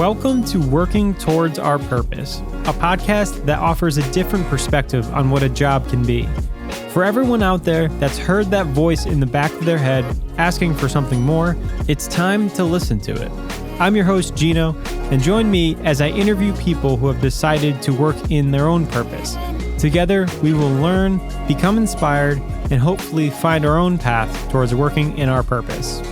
Welcome to Working Towards Our Purpose, a podcast that offers a different perspective on what a job can be. For everyone out there that's heard that voice in the back of their head asking for something more, it's time to listen to it. I'm your host, Gino, and join me as I interview people who have decided to work in their own purpose. Together, we will learn, become inspired, and hopefully find our own path towards working in our purpose.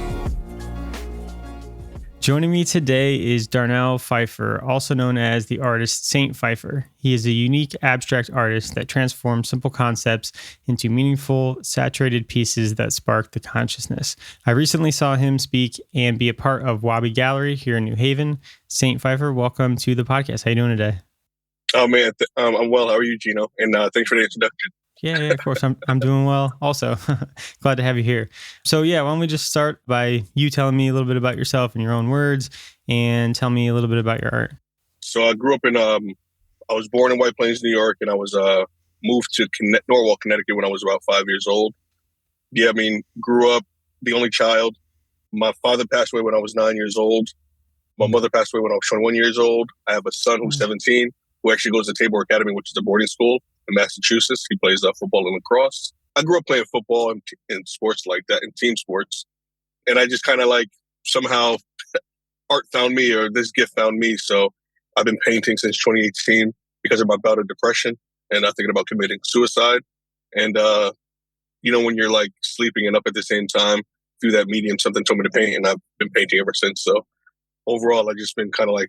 Joining me today is Darnell Phifer, also known as the artist Saint Phifer. He is a unique abstract artist that transforms simple concepts into meaningful, saturated pieces that spark the consciousness. I recently saw him speak and be a part of Wabi Gallery here in New Haven. Saint Phifer, welcome to the podcast. How you doing today? Oh man, I'm well. How are you, Gino? And thanks for the introduction. Yeah, of course. I'm doing well also. Glad to have you here. So yeah, why don't we just start by you telling me a little bit about yourself in your own words and tell me a little bit about your art. So I grew up in, I was born in White Plains, New York, and I was moved to Norwalk, Connecticut when I was about 5 years old. Yeah, I mean, grew up the only child. My father passed away when I was 9 years old. My mother passed away when I was 21 years old. I have a son who's 17, who actually goes to Tabor Academy, which is a boarding school in Massachusetts. He plays football and lacrosse. I grew up playing football and sports like that, and team sports. And I just kind of like somehow art found me, or this gift found me. So I've been painting since 2018 because of my bout of depression and I'm thinking about committing suicide. And, when you're like sleeping and up at the same time through that medium, something told me to paint, and I've been painting ever since. So overall, I've just been kind of like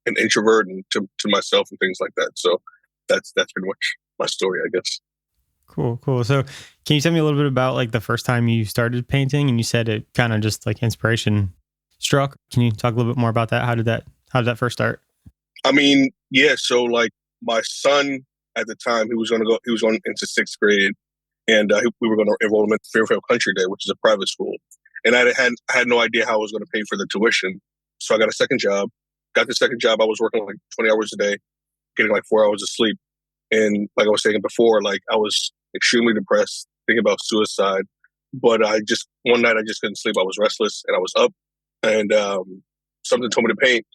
an introvert and to myself and things like that. So that's pretty much my story, I guess. Cool. So can you tell me a little bit about like the first time you started painting, and you said it kind of just like inspiration struck? Can you talk a little bit more about that? How did that first start? I mean, yeah. So like my son at the time, he was going into sixth grade, and we were going to enroll him at Fairfield Country Day, which is a private school. And I had no idea how I was going to pay for the tuition. So I got a second job. Got the second job. I was working like 20 hours a day, getting like 4 hours of sleep. And like I was saying before, like I was extremely depressed, thinking about suicide. But one night I just couldn't sleep. I was restless and I was up, and something told me to paint.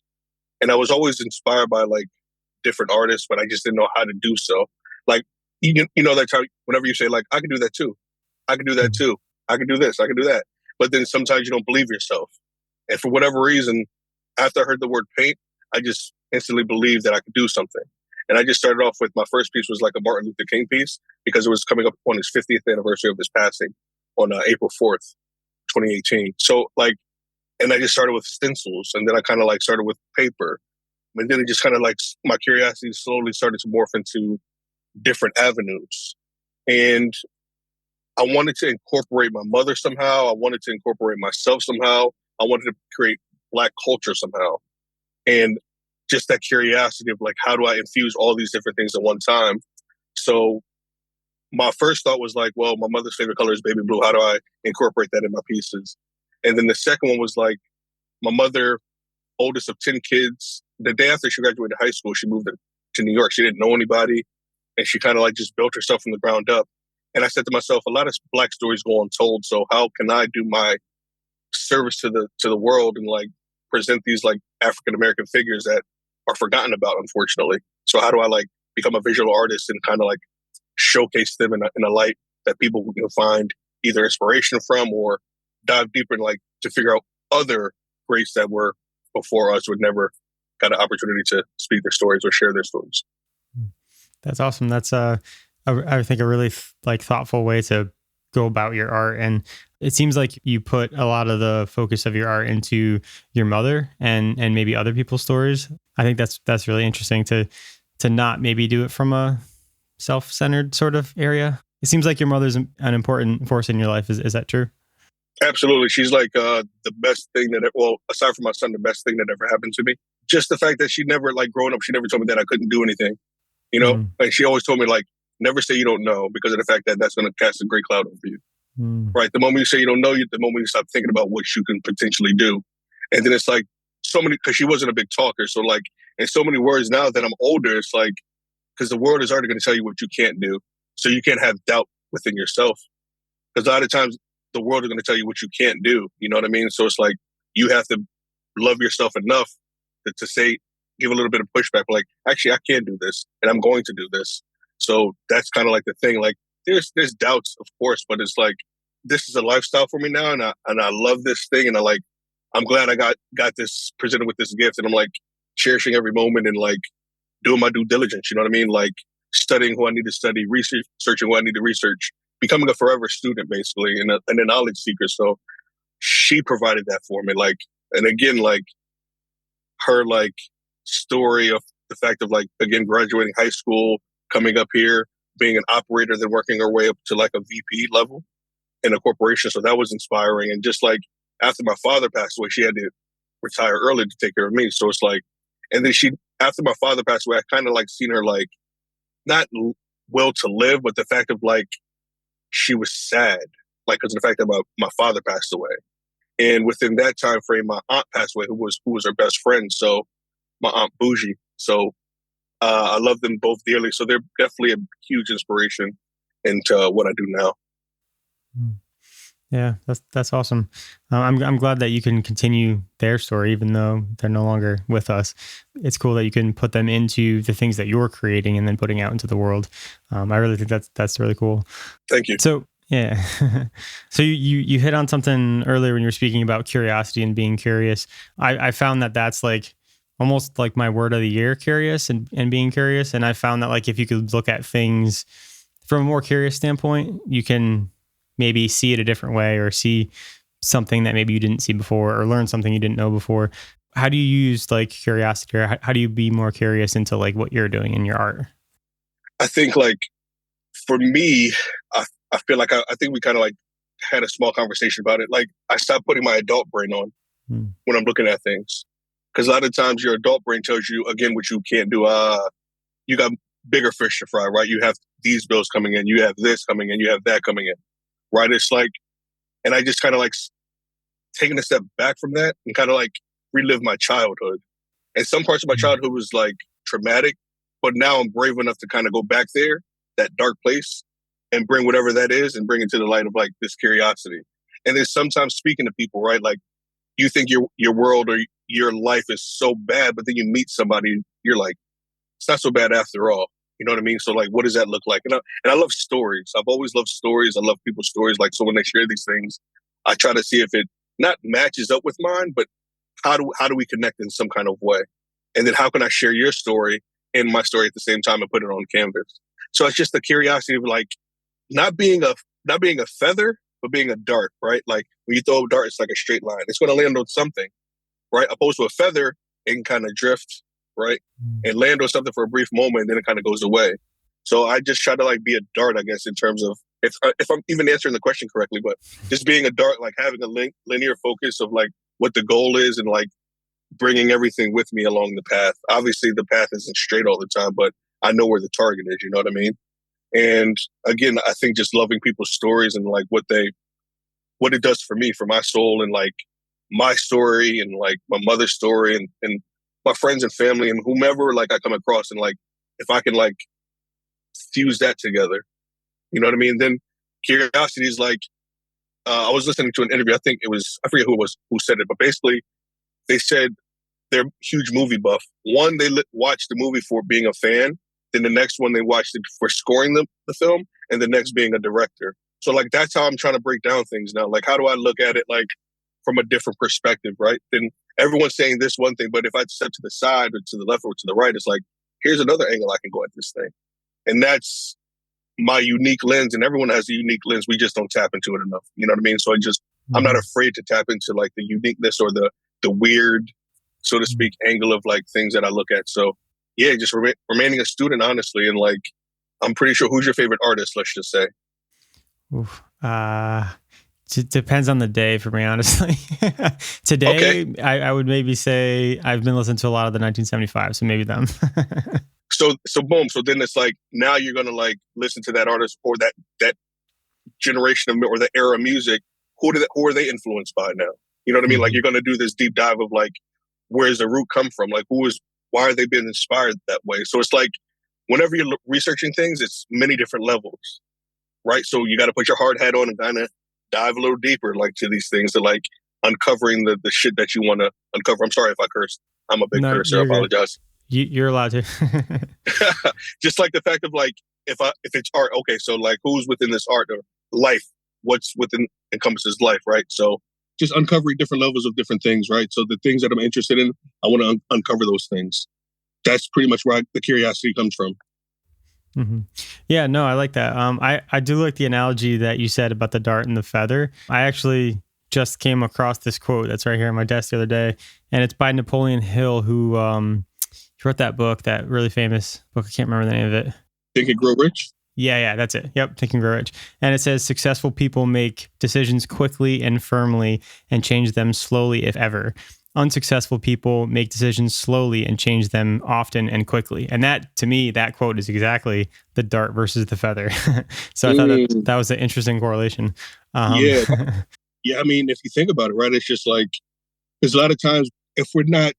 And I was always inspired by like different artists, but I just didn't know how to do so. Like, you know, that time whenever you say like, I can do that too. I can do that too. I can do this. I can do that. But then sometimes you don't believe yourself. And for whatever reason, after I heard the word paint, I just instantly believed that I could do something. And I just started off with, my first piece was like a Martin Luther King piece, because it was coming up on his 50th anniversary of his passing on April 4th, 2018. So like, and I just started with stencils, and then I kind of like started with paper. And then it just kind of like, my curiosity slowly started to morph into different avenues. And I wanted to incorporate my mother somehow. I wanted to incorporate myself somehow. I wanted to create Black culture somehow. And just that curiosity of like, how do I infuse all these different things at one time? So my first thought was like, well, my mother's favorite color is baby blue. How do I incorporate that in my pieces? And then the second one was like, my mother, oldest of 10 kids, the day after she graduated high school, she moved to New York. She didn't know anybody, and she kind of like just built herself from the ground up. And I said to myself, a lot of Black stories go untold. So how can I do my service to the world and like present these like African-American figures that are forgotten about, unfortunately? So how do I like become a visual artist and kind of like showcase them in a light that people can find either inspiration from, or dive deeper and like to figure out other greats that were before us would never got an opportunity to speak their stories or share their stories. That's awesome. That's I think a really like thoughtful way to go about your art. And it seems like you put a lot of the focus of your art into your mother and maybe other people's stories. I think that's really interesting to not maybe do it from a self-centered sort of area. It seems like your mother's an important force in your life. Is that true? Absolutely. She's like the best thing aside from my son, the best thing that ever happened to me. Just the fact that she never, like growing up, she never told me that I couldn't do anything. You know, like she always told me like, never say you don't know, because of the fact that that's going to cast a great cloud over you. Right? The moment you say you don't know, the moment you stop thinking about what you can potentially do. And then it's like so many, because she wasn't a big talker. So like, in so many words now that I'm older, it's like, because the world is already going to tell you what you can't do. So you can't have doubt within yourself. Because a lot of times the world is going to tell you what you can't do. You know what I mean? So it's like, you have to love yourself enough to say, give a little bit of pushback, like, actually, I can do this and I'm going to do this. So that's kind of like the thing. Like, there's doubts, of course, but it's like, this is a lifestyle for me now. And I love this thing. And I'm glad I got this presented with this gift, and I'm like cherishing every moment and like doing my due diligence. You know what I mean? Like studying who I need to study, researching who I need to research, becoming a forever student, basically, and a knowledge seeker. So she provided that for me. Like, and again, like her like story of the fact of like, again, graduating high school, coming up here, being an operator, then working her way up to like a VP level in a corporation. So that was inspiring. And just like after my father passed away, she had to retire early to take care of me. So it's like, and then after my father passed away, I kind of like seen her like not will to live, but the fact of like, she was sad, like, because of the fact that my father passed away. And within that time frame, my aunt passed away, who was her best friend. So my aunt Bougie. So I love them both dearly. So they're definitely a huge inspiration into what I do now. Yeah, that's awesome. I'm glad that you can continue their story, even though they're no longer with us. It's cool that you can put them into the things that you're creating and then putting out into the world. I really think that's really cool. Thank you. So yeah, so you hit on something earlier when you were speaking about curiosity and being curious. I found that that's like almost like my word of the year, curious and being curious. And I found that like if you could look at things from a more curious standpoint, you can maybe see it a different way or see something that maybe you didn't see before or learn something you didn't know before. How do you use like curiosity, or how do you be more curious into like what you're doing in your art? I think like for me, I feel like I think we kind of like had a small conversation about it. Like I stopped putting my adult brain on when I'm looking at things. Because a lot of times your adult brain tells you, again, what you can't do. You got bigger fish to fry, right? You have these bills coming in, you have this coming in, you have that coming in. Right. It's like, and I just kind of like taking a step back from that and kind of like relive my childhood. And some parts of my childhood was like traumatic, but now I'm brave enough to kind of go back there, that dark place, and bring whatever that is and bring it to the light of like this curiosity. And then sometimes speaking to people, right? Like you think your world or your life is so bad, but then you meet somebody, you're like, it's not so bad after all. You know what I mean? So like, what does that look like? And I love stories. I've always loved stories. I love people's stories. Like, so when they share these things, I try to see if it not matches up with mine, but how do we connect in some kind of way? And then how can I share your story and my story at the same time and put it on canvas? So it's just the curiosity of like not being a feather, but being a dart, right? Like when you throw a dart, it's like a straight line. It's going to land on something, right? Opposed to a feather, it can kind of drift, right? And land on something for a brief moment, and then it kind of goes away. So I just try to like be a dart, I guess, in terms of if I'm even answering the question correctly, but just being a dart, like having a linear focus of like what the goal is and like bringing everything with me along the path. Obviously, the path isn't straight all the time, but I know where the target is. You know what I mean? And again, I think just loving people's stories and like what it does for me, for my soul, and like my story and like my mother's story and my friends and family and whomever like I come across, and like if I can like fuse that together, you know what I mean? Then curiosity is like I was listening to an interview. I forget who said it, but basically they said they're huge movie buff. One, they watched the movie for being a fan. Then the next one, they watched it for scoring the film, and the next being a director. So like that's how I'm trying to break down things now. Like how do I look at it like from a different perspective, right? Then everyone's saying this one thing, but if I step to the side or to the left or to the right, it's like, here's another angle I can go at this thing. And that's my unique lens, and everyone has a unique lens. We just don't tap into it enough. You know what I mean? So I'm not afraid to tap into like the uniqueness or the weird, so to speak, angle of like things that I look at. So yeah, just remaining a student, honestly. And like, I'm pretty sure, who's your favorite artist? Let's just say. Oof. It depends on the day for me, honestly. Today, okay. I would maybe say I've been listening to a lot of the 1975, so maybe them. So boom. So then it's like, now you're going to like listen to that artist or that generation of, or the era of music. Who are they influenced by now? You know what I mean? Like you're going to do this deep dive of like, where's the root come from? Like why are they being inspired that way? So it's like, whenever you're researching things, it's many different levels, right? So you got to put your hard hat on and kind of dive a little deeper, like to these things, to like uncovering the shit that you want to uncover. I'm sorry if I cursed. I'm a big No, cursor. I you're good. apologize. You're allowed to. Just like the fact of like, if it's art, okay, so like who's within this art or life? What's within encompasses life, right? So just uncovering different levels of different things, right? So the things that I'm interested in, I want to uncover those things. That's pretty much where the curiosity comes from. Mm-hmm. Yeah, no, I like that. I do like the analogy that you said about the dart and the feather. I actually just came across this quote that's right here on my desk the other day, and it's by Napoleon Hill, who he wrote that book, that really famous book. I can't remember the name of it. Think and Grow Rich? Yeah, that's it. Yep, Think and Grow Rich. And it says successful people make decisions quickly and firmly and change them slowly, if ever. Unsuccessful people make decisions slowly and change them often and quickly. And that, to me, that quote is exactly the dart versus the feather. So I thought that was an interesting correlation. Yeah. Yeah, I mean, if you think about it, right, it's just like, there's a lot of times, if we're not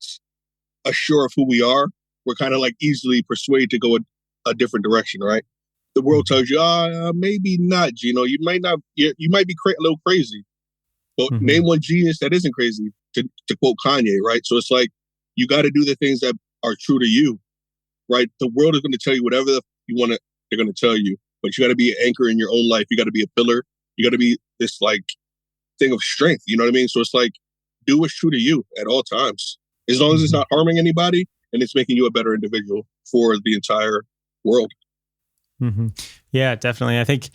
sure of who we are, we're kind of like easily persuaded to go a different direction, right? The world tells you, maybe not, Gino. You might not, you might be a little crazy. But name one genius that isn't crazy, to quote Kanye, right? So it's like, you got to do the things that are true to you, right? The world is going to tell you whatever you want to, they're going to tell you. But you got to be an anchor in your own life. You got to be a pillar. You got to be this like thing of strength. You know what I mean? So it's like, do what's true to you at all times. As long as it's not harming anybody and it's making you a better individual for the entire world. Mm-hmm. Yeah, definitely. I think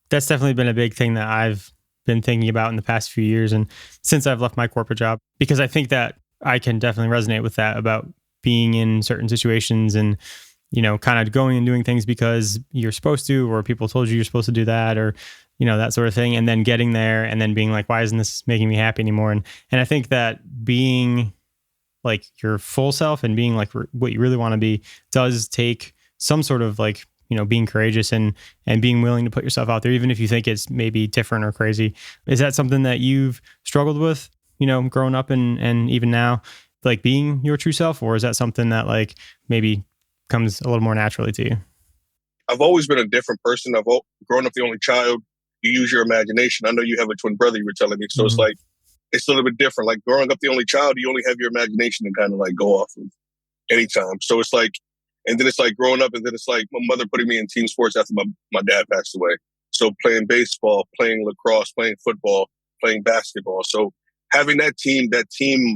that's definitely been a big thing that I've been thinking about in the past few years. And since I've left my corporate job, because I think that I can definitely resonate with that about being in certain situations and, you know, kind of going and doing things because you're supposed to, or people told you you're supposed to do that, or, you know, that sort of thing. And then getting there and then being like, why isn't this making me happy anymore? And I think that being like your full self and being like what you really want to be does take some sort of like, you know, being courageous and being willing to put yourself out there, even if you think it's maybe different or crazy. Is that something that you've struggled with, you know, growing up and even now, like being your true self? Or is that something that like maybe comes a little more naturally to you? I've always been a different person. I've grown up the only child. You use your imagination. I know you have a twin brother, you were telling me. So it's like, it's a little bit different. Like growing up the only child, you only have your imagination to kind of like go off of anytime. So it's like, and then it's like growing up, and then it's like my mother putting me in team sports after my dad passed away. So playing baseball, playing lacrosse, playing football, playing basketball. So having that team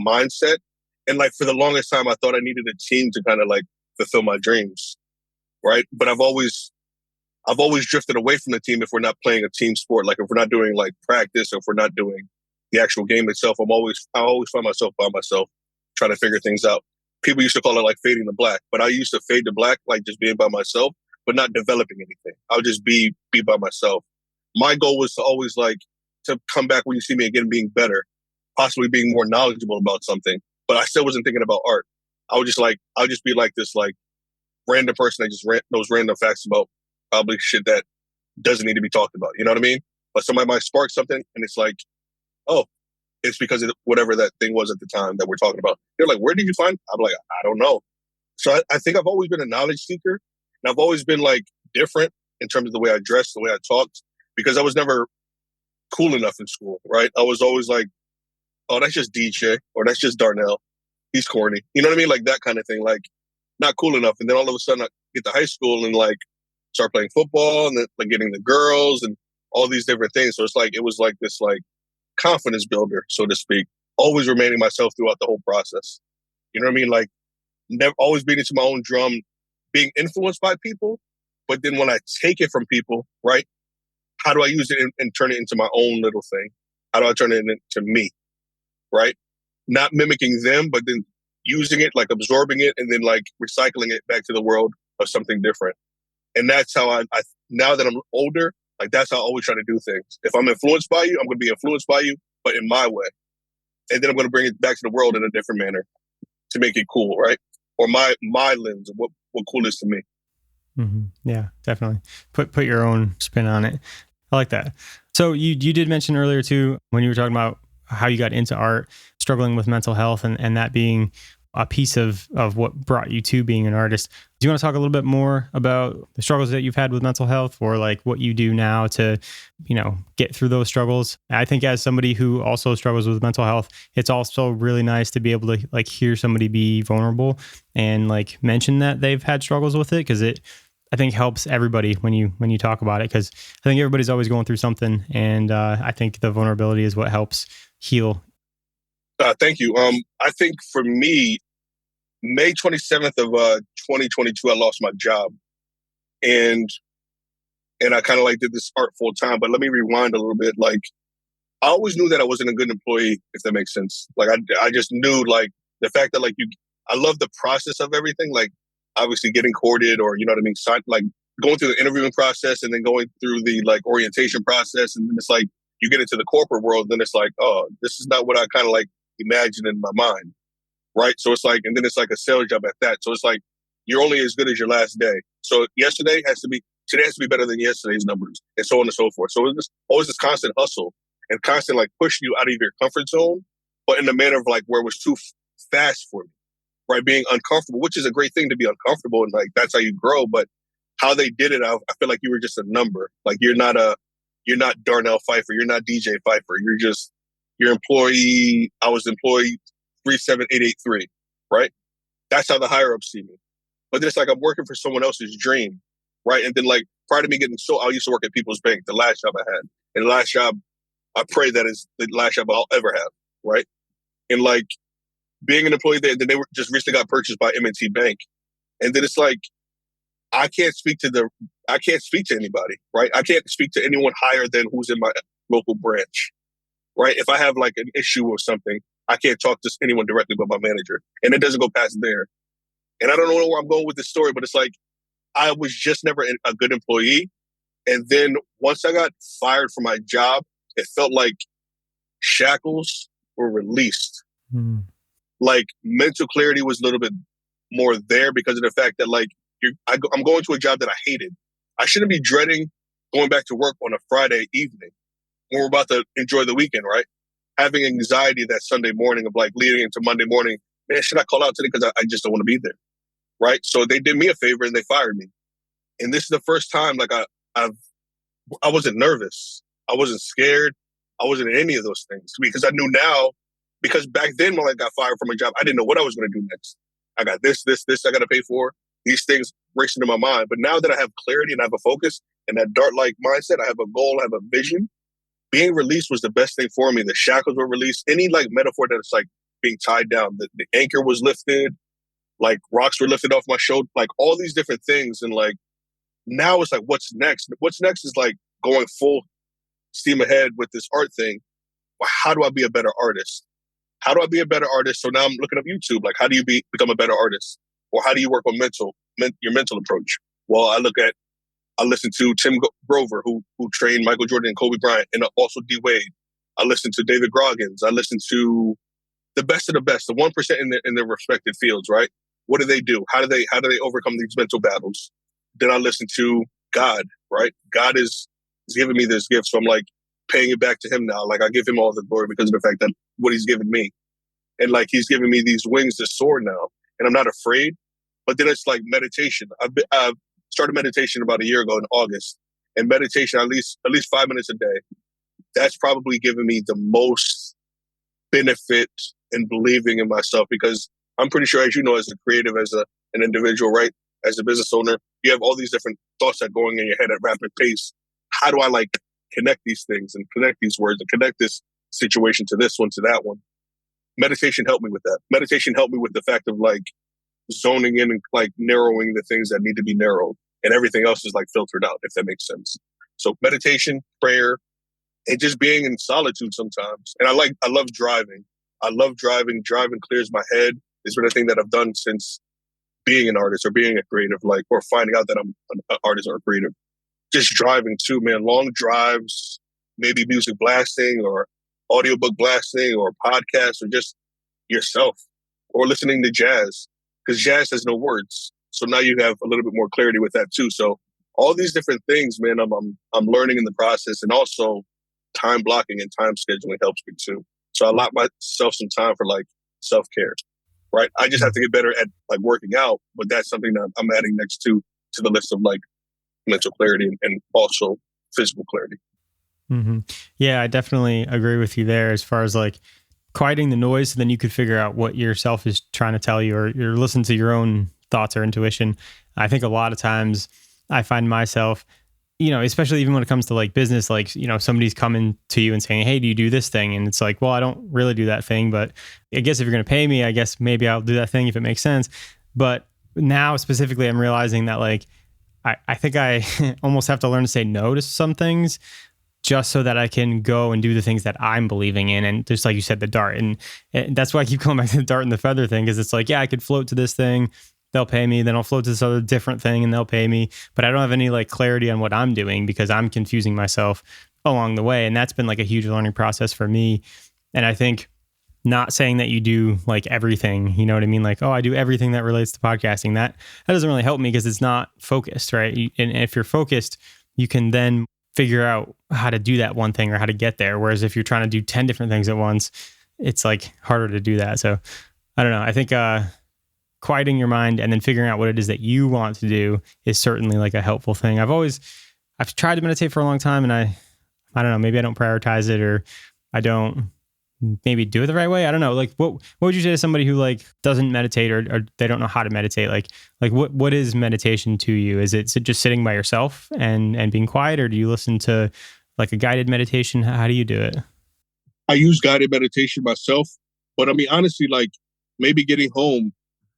mindset. And like for the longest time, I thought I needed a team to kind of like fulfill my dreams. Right. But I've always drifted away from the team if we're not playing a team sport. Like if we're not doing like practice, or if we're not doing the actual game itself, I always find myself by myself trying to figure things out. People used to call it like fading the black, but I used to fade the black, like just being by myself, but not developing anything. I would just be by myself. My goal was to always like to come back when you see me again, being better, possibly being more knowledgeable about something, but I still wasn't thinking about art. I would just be like this, like random person that just knows random facts about probably shit that doesn't need to be talked about. You know what I mean? But somebody might spark something and it's like, oh, it's because of whatever that thing was at the time that we're talking about. They're like, where did you find? I'm like, I don't know. So I think I've always been a knowledge seeker, and I've always been like different in terms of the way I dressed, the way I talked, because I was never cool enough in school, right? I was always like, oh, that's just DJ, or that's just Darnell. He's corny. You know what I mean? Like that kind of thing, like not cool enough. And then all of a sudden I get to high school and like start playing football and then like getting the girls and all these different things. So it's like, it was like this like confidence builder, so to speak, always remaining myself throughout the whole process. You know what I mean? Like never always beating to my own drum, being influenced by people. But then when I take it from people, right? How do I use it and turn it into my own little thing? How do I turn it into me? Right? Not mimicking them, but then using it, like absorbing it and then like recycling it back to the world of something different. And that's how I now that I'm older, like that's how I always try to do things. If I'm influenced by you, I'm going to be influenced by you, but in my way. And then I'm going to bring it back to the world in a different manner to make it cool, right? Or my lens of what cool is to me. Mm-hmm. Yeah, definitely. Put your own spin on it. I like that. So you did mention earlier too, when you were talking about how you got into art, struggling with mental health and that being a piece of what brought you to being an artist. Do you want to talk a little bit more about the struggles that you've had with mental health, or like what you do now to, get through those struggles? I think as somebody who also struggles with mental health, it's also really nice to be able to like hear somebody be vulnerable and like mention that they've had struggles with it, because it, I think, helps everybody when you talk about it, because I think everybody's always going through something, and I think the vulnerability is what helps heal. Thank you. I think for me, May 27th of 2022, I lost my job, and I kind of like did this art full time. But let me rewind a little bit. Like, I always knew that I wasn't a good employee, if that makes sense. Like, I just knew, like, the fact that, like, I love the process of everything. Like, obviously getting courted, or, you know what I mean? Like, going through the interviewing process and then going through the, like, orientation process. And then it's like, you get into the corporate world, then it's like, oh, this is not what I kind of like imagined in my mind. Right. So it's like, and then it's like a sales job at that. So it's like, you're only as good as your last day. So today has to be better than yesterday's numbers, and so on and so forth. So it's just always this constant hustle and constant like pushing you out of your comfort zone, but in the manner of like where it was too fast for me, right? Being uncomfortable, which is a great thing to be uncomfortable. And like, that's how you grow. But how they did it, I feel like you were just a number. Like you're not Darnell Phifer. You're not DJ Phifer. You're just your employee. I was employee 37883, right? That's how the higher ups see me. But then it's like I'm working for someone else's dream, right? And then like prior to me getting I used to work at People's Bank, the last job I had. And the last job, I pray that is the last job I'll ever have, right? And like being an employee there, then they were just recently got purchased by M&T Bank. And then it's like, I can't speak to anybody, right? I can't speak to anyone higher than who's in my local branch, right? If I have like an issue or something, I can't talk to anyone directly but my manager. And it doesn't go past there. And I don't know where I'm going with this story, but it's like, I was just never a good employee. And then once I got fired from my job, it felt like shackles were released. Like mental clarity was a little bit more there because of the fact that like, I'm going to a job that I hated. I shouldn't be dreading going back to work on a Friday evening when we're about to enjoy the weekend, right? Having anxiety that Sunday morning of like leading into Monday morning, man, should I call out today? Because I just don't want to be there, right? So they did me a favor and they fired me. And this is the first time like I wasn't nervous. I wasn't scared. I wasn't in any of those things because I knew now, because back then when I got fired from a job, I didn't know what I was going to do next. I got this I got to pay for. These things racing in my mind. But now that I have clarity and I have a focus and that dart-like mindset, I have a goal, I have a vision. Being released was the best thing for me. The shackles were released. Any like metaphor that it's like being tied down, the anchor was lifted, like rocks were lifted off my shoulder, like all these different things. And like, now it's like, what's next? What's next is like going full steam ahead with this art thing. Well, how do I be a better artist? How do I be a better artist? So now I'm looking up YouTube. Like, how do you become a better artist? Or how do you work on your mental approach? Well, I listen to Tim Grover, who trained Michael Jordan and Kobe Bryant, and also D Wade. I listen to David Goggins. I listen to the best of the best, the 1% in their respective fields, right? What do they do? How do they overcome these mental battles? Then I listen to God, right? God is giving me this gift, so I'm like paying it back to him now. Like I give him all the glory because of the fact that what he's given me, and like he's giving me these wings to soar now, and I'm not afraid. But then it's like meditation. I've started meditation about a year ago in August, and meditation at least 5 minutes a day. That's probably given me the most benefit in believing in myself, because I'm pretty sure, as you know, as a creative, as an individual, right, as a business owner, you have all these different thoughts that are going in your head at rapid pace. How do I like connect these things and connect these words and connect this situation to this one, to that one? Meditation helped me with that. Meditation helped me with the fact of like zoning in and like narrowing the things that need to be narrowed, and everything else is like filtered out, if that makes sense. So meditation, prayer, and just being in solitude sometimes. And I love driving. I love driving. Driving clears my head. It's been a thing that I've done since being an artist or being a creative, like, or finding out that I'm an artist or a creative. Just driving too, man. Long drives, maybe music blasting or audiobook blasting or podcasts, or just yourself, or listening to jazz, because jazz has no words. So now you have a little bit more clarity with that too. So all these different things, man, I'm learning in the process, and also time blocking and time scheduling helps me too. So I allot myself some time for like self-care, right? I just have to get better at like working out, but that's something that I'm adding next to the list of like mental clarity and also physical clarity. Mm-hmm. Yeah, I definitely agree with you there as far as like quieting the noise so then you could figure out what yourself is trying to tell you or you're listening to your own thoughts or intuition. I think a lot of times I find myself, especially even when it comes to like business, like, somebody's coming to you and saying, hey, do you do this thing? And it's like, well, I don't really do that thing, but I guess if you're going to pay me, I guess maybe I'll do that thing if it makes sense. But now specifically, I'm realizing that like, I think I almost have to learn to say no to some things just so that I can go and do the things that I'm believing in. And just like you said, the dart. And that's why I keep going back to the dart and the feather thing, because it's like, yeah, I could float to this thing, they'll pay me. Then I'll float to this other different thing and they'll pay me. But I don't have any like clarity on what I'm doing because I'm confusing myself along the way. And that's been like a huge learning process for me. And I think not saying that you do like everything, you know what I mean? Like, oh, I do everything that relates to podcasting. That doesn't really help me because it's not focused, right? And if you're focused, you can then figure out how to do that one thing or how to get there. Whereas if you're trying to do 10 different things at once, it's like harder to do that. So I don't know. I think quieting your mind and then figuring out what it is that you want to do is certainly like a helpful thing. I've tried to meditate for a long time and I don't know, maybe I don't prioritize it or I don't maybe do it the right way. I don't know. Like what would you say to somebody who like doesn't meditate or they don't know how to meditate? Like what is meditation to you? Is it just sitting by yourself and being quiet, or do you listen to like a guided meditation? How do you do it? I use guided meditation myself, but I mean, honestly, like maybe getting home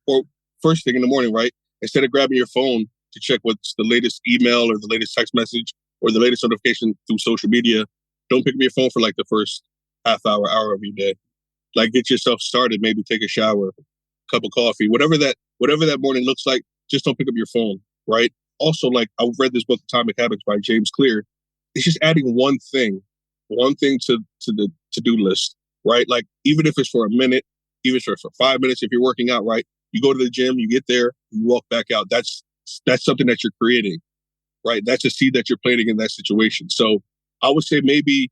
or first thing in the morning, right? Instead of grabbing your phone to check what's the latest email or the latest text message or the latest notification through social media, don't pick up your phone for like the first half hour of your day. Like get yourself started, maybe take a shower, cup of coffee, whatever that morning looks like, just don't pick up your phone, right? Also, like I read this book, Atomic Habits by James Clear. It's just adding one thing to the to-do list, right? Like even if it's for a minute, even if it's for 5 minutes, if you're working out, right? You go to the gym, you get there, you walk back out. That's something that you're creating, right? That's a seed that you're planting in that situation. So I would say maybe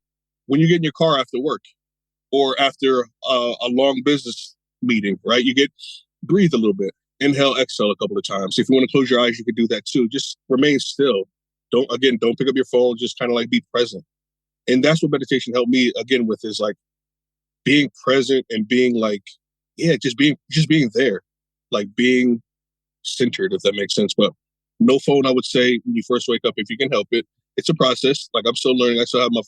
when you get in your car after work or after a long business meeting, right? Breathe a little bit, inhale, exhale a couple of times. If you want to close your eyes, you can do that too. Just remain still. Don't pick up your phone. Just kind of like be present. And that's what meditation helped me again with is like being present and being like, just being there, like being centered, if that makes sense. But no phone, I would say when you first wake up, if you can help it. It's a process. Like I'm still learning. I still have my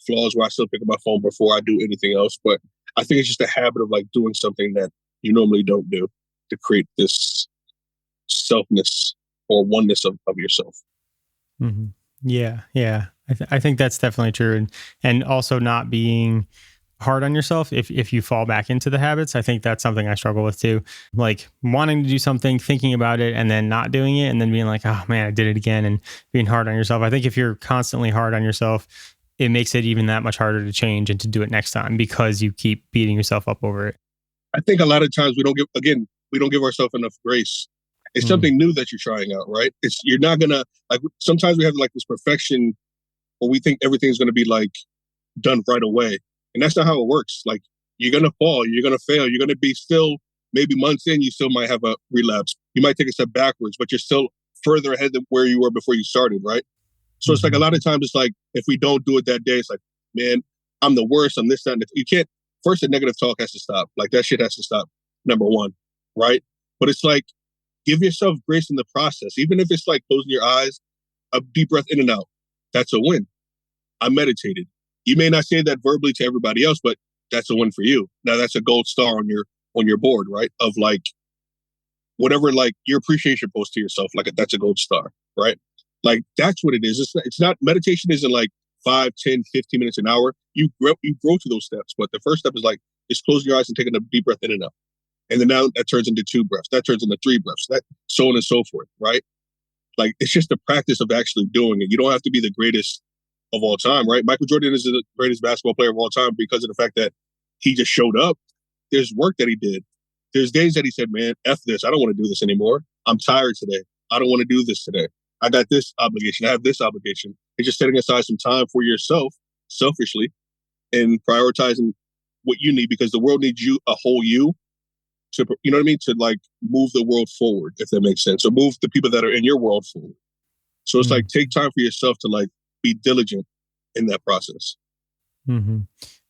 flaws where I still pick up my phone before I do anything else. But I think it's just a habit of like doing something that you normally don't do to create this selfness or oneness of yourself. Mm-hmm. Yeah. I think that's definitely true. And also not being hard on yourself if you fall back into the habits. I think that's something I struggle with too. Like wanting to do something, thinking about it, and then not doing it, and then being like, oh man, I did it again, and being hard on yourself. I think if you're constantly hard on yourself, it makes it even that much harder to change and to do it next time because you keep beating yourself up over it. I think a lot of times we don't give ourselves enough grace. It's something new that you're trying out, right? You're not gonna like. Sometimes we have like this perfection, or we think everything's gonna be like done right away, and that's not how it works. Like you're gonna fall, you're gonna fail, you're gonna be still maybe months in, you still might have a relapse. You might take a step backwards, but you're still further ahead than where you were before you started, right? So it's like a lot of times it's like if we don't do it that day, it's like, man, I'm the worst. I'm this, that, and you can't. First, the negative talk has to stop. Like that shit has to stop. Number one, right? But it's like give yourself grace in the process, even if it's like closing your eyes, a deep breath in and out. That's a win. I meditated. You may not say that verbally to everybody else, but that's a win for you. Now that's a gold star on your board, right? Of like whatever, like your appreciation post to yourself, like that's a gold star, right? Like that's what it is. It's not meditation isn't like 5, 10, 15 minutes an hour. You grow to those steps. But the first step is like just closing your eyes and taking a deep breath in and out. And then now that turns into 2 breaths. That turns into 3 breaths. That so on and so forth, right? Like it's just the practice of actually doing it. You don't have to be the greatest of all time, right? Michael Jordan is the greatest basketball player of all time because of the fact that he just showed up. There's work that he did. There's days that he said, man, F this. I don't want to do this anymore. I'm tired today. I don't want to do this today. I got this obligation. I have this obligation. It's just setting aside some time for yourself, selfishly, and prioritizing what you need because the world needs you, a whole you, you know what I mean? To like move the world forward, if that makes sense. Or move the people that are in your world forward. So it's like, take time for yourself to like be diligent in that process. Mm-hmm.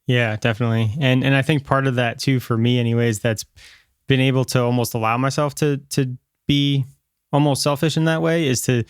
Yeah, definitely. And I think part of that too, for me anyways, that's been able to almost allow myself to be almost selfish in that way is to,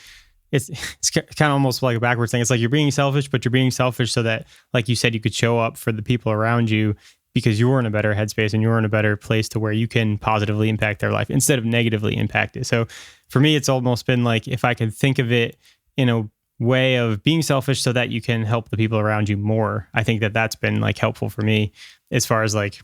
it's kind of almost like a backwards thing. It's like you're being selfish, but you're being selfish so that, like you said, you could show up for the people around you because you're in a better headspace and you're in a better place to where you can positively impact their life instead of negatively impact it. So for me, it's almost been like, if I could think of it in a way of being selfish so that you can help the people around you more, I think that that's been like helpful for me as far as like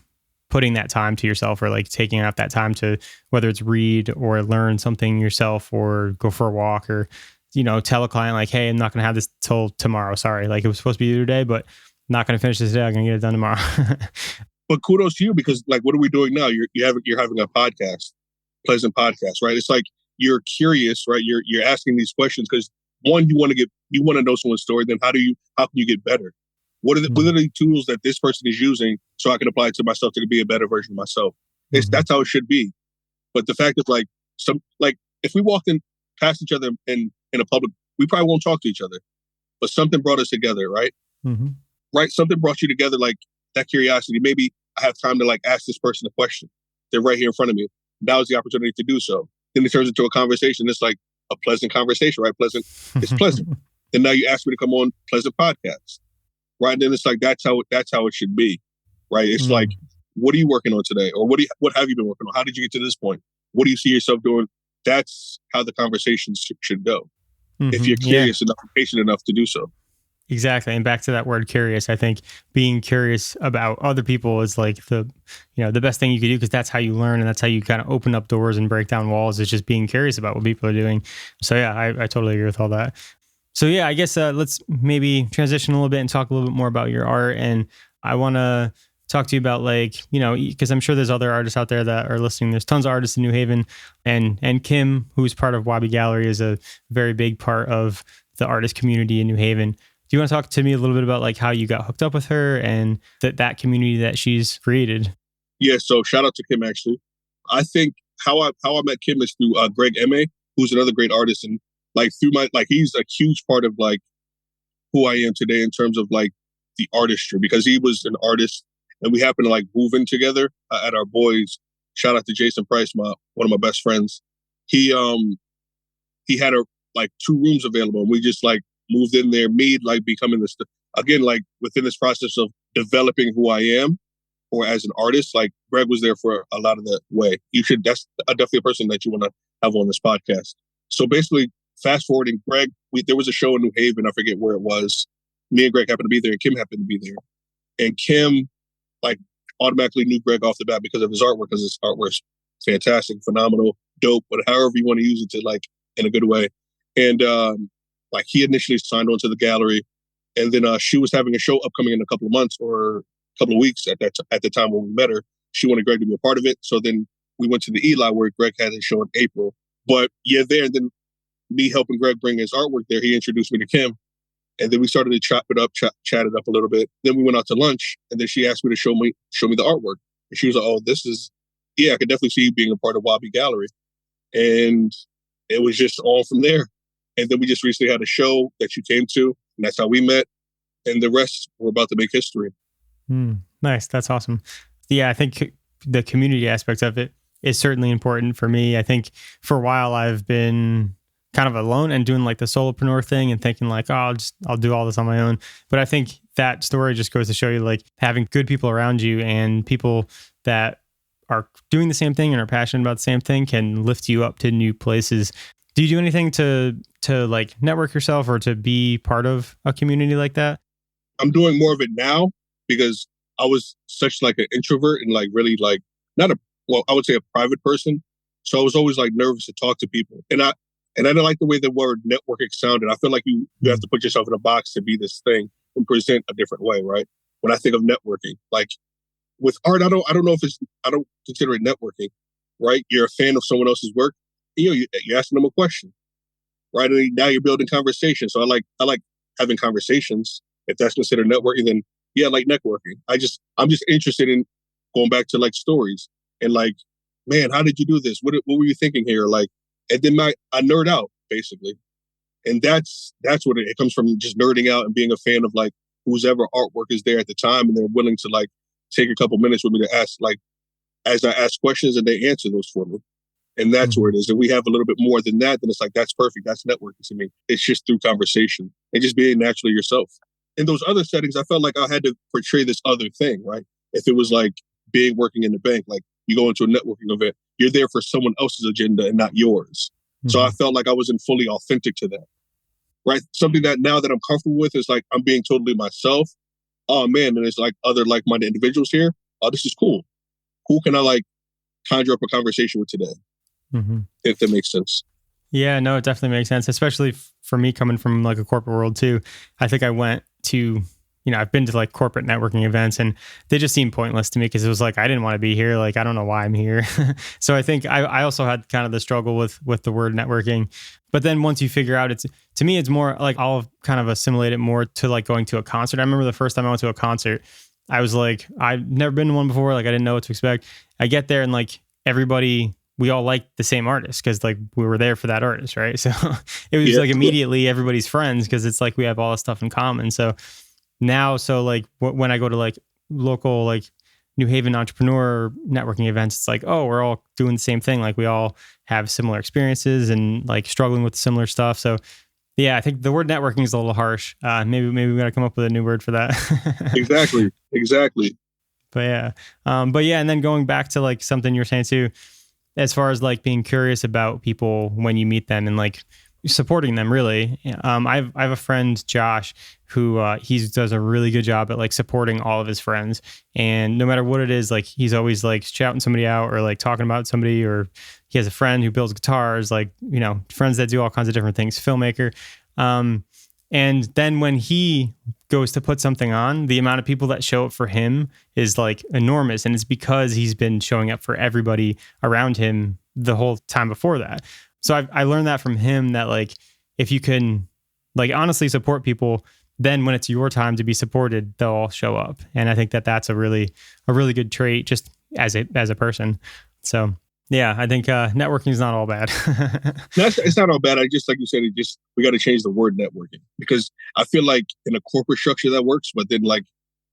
putting that time to yourself or like taking out that time to, whether it's read or learn something yourself or go for a walk or, you know, tell a client like, hey, I'm not going to have this till tomorrow. Sorry. Like it was supposed to be today, but I'm not going to finish this today. I'm going to get it done tomorrow. But kudos to you, because like, what are we doing now? You're having a podcast, pleasant podcast, right? It's like, you're curious, right? You're asking these questions because one, you want to know someone's story. Then how can you get better? What are the tools that this person is using so I can apply it to myself to be a better version of myself? That's how it should be. But the fact is, like, if we walked in past each other in a public, we probably won't talk to each other. But something brought us together, right? Mm-hmm. Right? Something brought you together, like that curiosity. Maybe I have time to like ask this person a question. They're right here in front of me. Now's the opportunity to do so. Then it turns into a conversation. It's like a pleasant conversation, right? It's pleasant. And now you ask me to come on pleasant podcast, right? And then it's like, that's how it should be, right? It's like, what are you working on today? Or what have you been working on? How did you get to this point? What do you see yourself doing? That's how the conversations should go. If you're curious enough, patient enough to do so. Exactly. And back to that word curious, I think being curious about other people is like the best thing you could do, because that's how you learn and that's how you kind of open up doors and break down walls, is just being curious about what people are doing. So yeah, I totally agree with all that. So yeah, I guess let's maybe transition a little bit and talk a little bit more about your art. And I want to talk to you about, like, you know, because I'm sure there's other artists out there that are listening. There's tons of artists in New Haven, and Kim, who's part of Wabi Gallery, is a very big part of the artist community in New Haven. Do you want to talk to me a little bit about like how you got hooked up with her and that community that she's created? Yeah, so shout out to Kim, actually. I think how I met Kim is through Greg M.A., who's another great artist. And like through he's a huge part of like who I am today in terms of like the artistry, because he was an artist and we happened to like move in together at our boys. Shout out to Jason Price, one of my best friends. He had like 2 rooms available, and we just like moved in there, me like becoming this, again, like within this process of developing who I am or as an artist. Like Greg was there for a lot of the way. That's definitely a person that you want to have on this podcast. So basically, fast forwarding, Greg, there was a show in New Haven, I forget where it was. Me and Greg happened to be there, and Kim happened to be there. And Kim like automatically knew Greg off the bat because of his artwork, because his artwork's fantastic, phenomenal, dope, but however you want to use it to like in a good way. And like he initially signed on to the gallery, and then she was having a show upcoming in a couple of months or a couple of weeks at the time when we met her. She wanted Greg to be a part of it. So then we went to the Eli where Greg had his show in April. But yeah, there, and then me helping Greg bring his artwork there, he introduced me to Kim. And then we started to chop it up, chat it up a little bit. Then we went out to lunch, and then she asked me to show me the artwork. And she was like, "Oh, I could definitely see you being a part of Wabi Gallery." And it was just all from there. And then we just recently had a show that you came to, and that's how we met. And the rest, we're about to make history. Nice. That's awesome. Yeah, I think the community aspect of it is certainly important for me. I think for a while I've been kind of alone and doing like the solopreneur thing and thinking like, oh, I'll do all this on my own. But I think that story just goes to show you like having good people around you and people that are doing the same thing and are passionate about the same thing can lift you up to new places. Do you do anything to like network yourself or to be part of a community like that? I'm doing more of it now because I was such like an introvert and like really like I would say a private person. So I was always like nervous to talk to people. And I didn't like the way the word networking sounded. I feel like you have to put yourself in a box to be this thing and present a different way, right? When I think of networking, like with art, I don't consider it networking, right? You're a fan of someone else's work. You're asking them a question, right? And now you're building conversation. So I like having conversations. If that's considered networking, then yeah, I like networking. I'm just interested in going back to like stories and like man, how did you do this? What were you thinking here? Like, and then I nerd out basically. And that's what it comes from, just nerding out and being a fan of like whose ever artwork is there at the time. And they're willing to like take a couple minutes with me to ask, like, as I ask questions and they answer those for me. And that's where it is. And we have a little bit more than that. Then it's like, that's perfect. That's networking to me. It's just through conversation and just being naturally yourself. In those other settings, I felt like I had to portray this other thing, right? If it was like working in the bank, like you go into a networking event, you're there for someone else's agenda and not yours. So I felt like I wasn't fully authentic to that, right? Something that now that I'm comfortable with is like, I'm being totally myself. Oh man, and there's like other like-minded individuals here. Oh, this is cool. Who can I like conjure up a conversation with today? If that makes sense. Yeah, no, it definitely makes sense, especially for me coming from like a corporate world too. I think I went to, I've been to like corporate networking events and they just seemed pointless to me because it was like, I didn't want to be here. Like, I don't know why I'm here. So I think I also had kind of the struggle with the word networking. But then once you figure out, to me, it's more like I'll kind of assimilate it more to like going to a concert. I remember the first time I went to a concert, I was like, I've never been to one before. Like, I didn't know what to expect. I get there and like we all liked the same artist because like we were there for that artist, right? So it was like immediately everybody's friends because it's like we have all this stuff in common. So now, like when I go to like local like New Haven entrepreneur networking events, it's like, oh, we're all doing the same thing. Like we all have similar experiences and like struggling with similar stuff. So yeah, I think the word networking is a little harsh. Maybe we got to come up with a new word for that. Exactly. But yeah, and then going back to like something you're saying too, as far as like being curious about people when you meet them and like supporting them really. I have a friend, Josh, who he does a really good job at like supporting all of his friends. And no matter what it is, like he's always like shouting somebody out or like talking about somebody, or he has a friend who builds guitars, like, friends that do all kinds of different things, filmmaker. And then when he goes to put something on, the amount of people that show up for him is like enormous. And it's because he's been showing up for everybody around him the whole time before that. So I learned that from him, that like, if you can like honestly support people, then when it's your time to be supported, they'll all show up. And I think that that's a really good trait just as a person. So yeah, I think networking is not all bad. It's not all bad. I just, like you said, we got to change the word networking, because I feel like in a corporate structure that works, but then like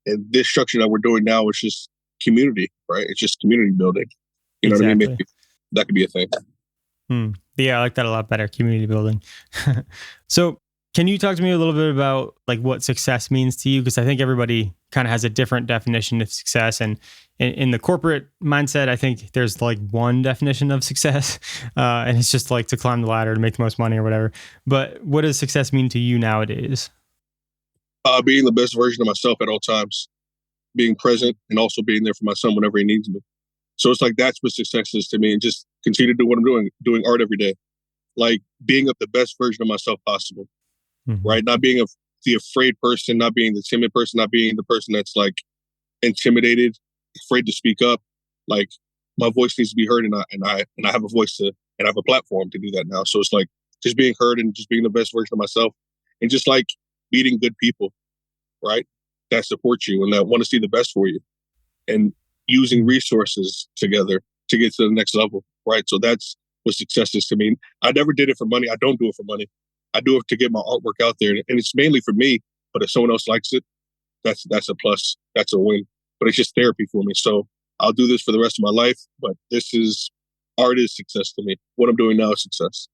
in this structure that we're doing now, it's just community, right? It's just community building. You know what I mean? Maybe that could be a thing. Yeah, I like that a lot better. Community building. So can you talk to me a little bit about like what success means to you? Because I think everybody kind of has a different definition of success. And in the corporate mindset, I think there's like one definition of success. And it's just like to climb the ladder to make the most money or whatever. But what does success mean to you nowadays? Being the best version of myself at all times, being present, and also being there for my son whenever he needs me. So it's like, that's what success is to me, and just continue to do what I'm doing art every day. Like being the best version of myself possible, right? Not being the afraid person, not being the timid person, not being the person that's like intimidated, afraid to speak up. Like my voice needs to be heard, and I have a voice and I have a platform to do that now. So it's like just being heard and just being the best version of myself, and just like meeting good people, right? That support you and that want to see the best for you, and using resources together to get to the next level, right? So that's what success is to me. I never did it for money. I don't do it for money. I do it to get my artwork out there, and it's mainly for me. But if someone else likes it, that's a plus. That's a win. But it's just therapy for me. So I'll do this for the rest of my life. But art is success to me. What I'm doing now is success.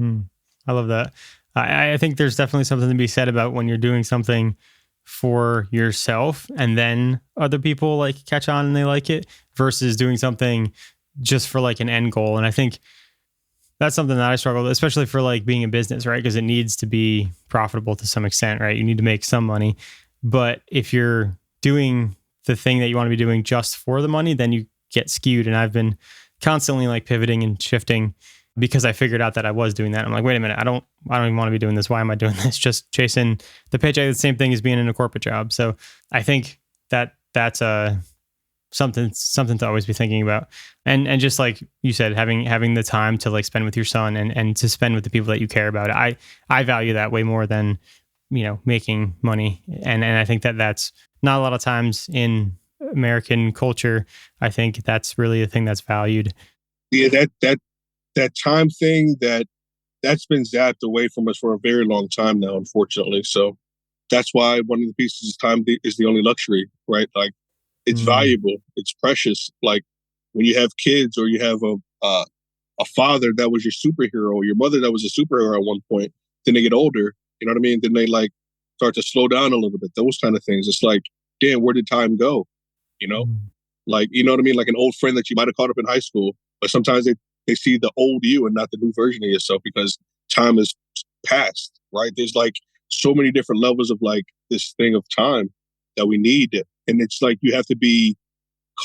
I love that. I think there's definitely something to be said about when you're doing something for yourself and then other people like catch on and they like it, versus doing something just for like an end goal. And I think that's something that I struggle with, especially for like being a business, right? Because it needs to be profitable to some extent, right? You need to make some money. But if you're doing the thing that you want to be doing just for the money, then you get skewed. And I've been constantly like pivoting and shifting because I figured out that I was doing that. I'm like, wait a minute, I don't even want to be doing this. Why am I doing this? Just chasing the paycheck. The same thing as being in a corporate job. So I think that's something to always be thinking about. And just like you said, having the time to like spend with your son and to spend with the people that you care about. I value that way more than, making money. And I think that's not a lot of times in American culture. I think that's really a thing that's valued. Yeah, that time thing that's been zapped away from us for a very long time now, unfortunately. So that's why one of the pieces of time is the only luxury, right? Like it's valuable, it's precious. Like when you have kids or you have a father that was your superhero, or your mother that was a superhero at one point, then they get older, you know what I mean? Then they like start to slow down a little bit, those kind of things. It's like, damn, where did time go? You know? Like, you know what I mean? Like an old friend that you might have caught up in high school, but sometimes they see the old you and not the new version of yourself because time has passed, right? There's like so many different levels of like this thing of time that we need. And it's like you have to be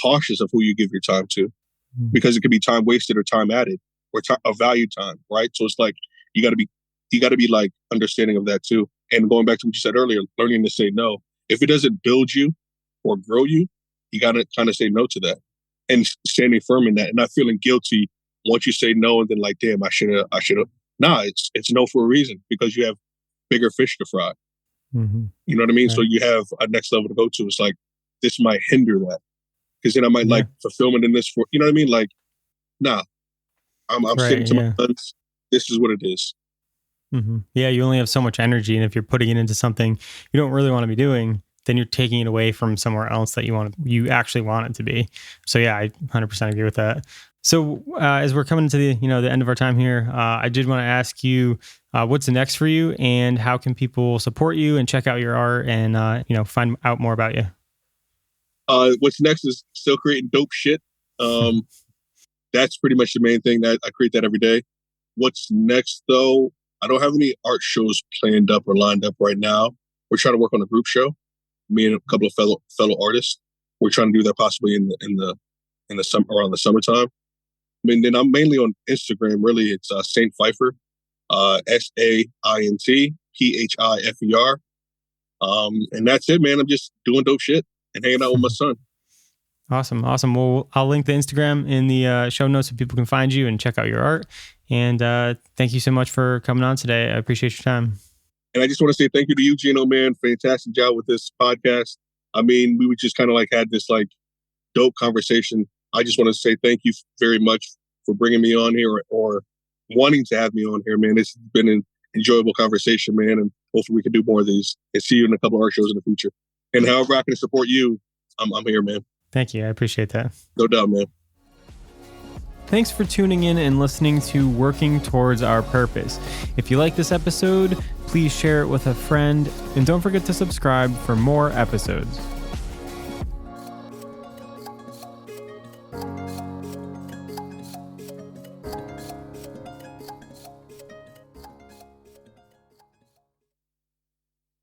cautious of who you give your time to because it could be time wasted or time added or a value time, right? So it's like you got to be like understanding of that too. And going back to what you said earlier, learning to say no. If it doesn't build you or grow you, you got to kind of say no to that and standing firm in that and not feeling guilty once you say no and then like, damn, I should have. Nah, it's no for a reason because you have bigger fish to fry. Mm-hmm. You know what I mean? Right. So you have a next level to go to. It's like, this might hinder that because then I might like fulfillment in this for, you know what I mean? Like, nah, I'm sticking to my guns. This is what it is. Mm-hmm. Yeah, you only have so much energy, and if you're putting it into something you don't really want to be doing, then you're taking it away from somewhere else that you actually want it to be. So yeah, I 100% agree with that. So as we're coming to the the end of our time here, I did want to ask you what's next for you, and how can people support you and check out your art and find out more about you. What's next is still creating dope shit. That's pretty much the main thing. That I create that every day. What's next though? I don't have any art shows planned up or lined up right now. We're trying to work on a group show. Me and a couple of fellow artists. We're trying to do that possibly in the summer, around the summertime. I mean, then I'm mainly on Instagram. Really, it's Saint Phifer, SaintPhifer. And that's it, man. I'm just doing dope shit and hanging out with my son. Awesome. Well, I'll link the Instagram in the show notes so people can find you and check out your art. And thank you so much for coming on today. I appreciate your time. And I just want to say thank you to you, Gino, man. Fantastic job with this podcast. I mean, we just kind of like had this like dope conversation. I just want to say thank you very much for bringing me on here or wanting to have me on here, man. It's been an enjoyable conversation, man. And hopefully we can do more of these and see you in a couple of art shows in the future. And however I can support you, I'm here, man. Thank you. I appreciate that. No doubt, man. Thanks for tuning in and listening to Working Towards Our Purpose. If you like this episode, please share it with a friend, and don't forget to subscribe for more episodes.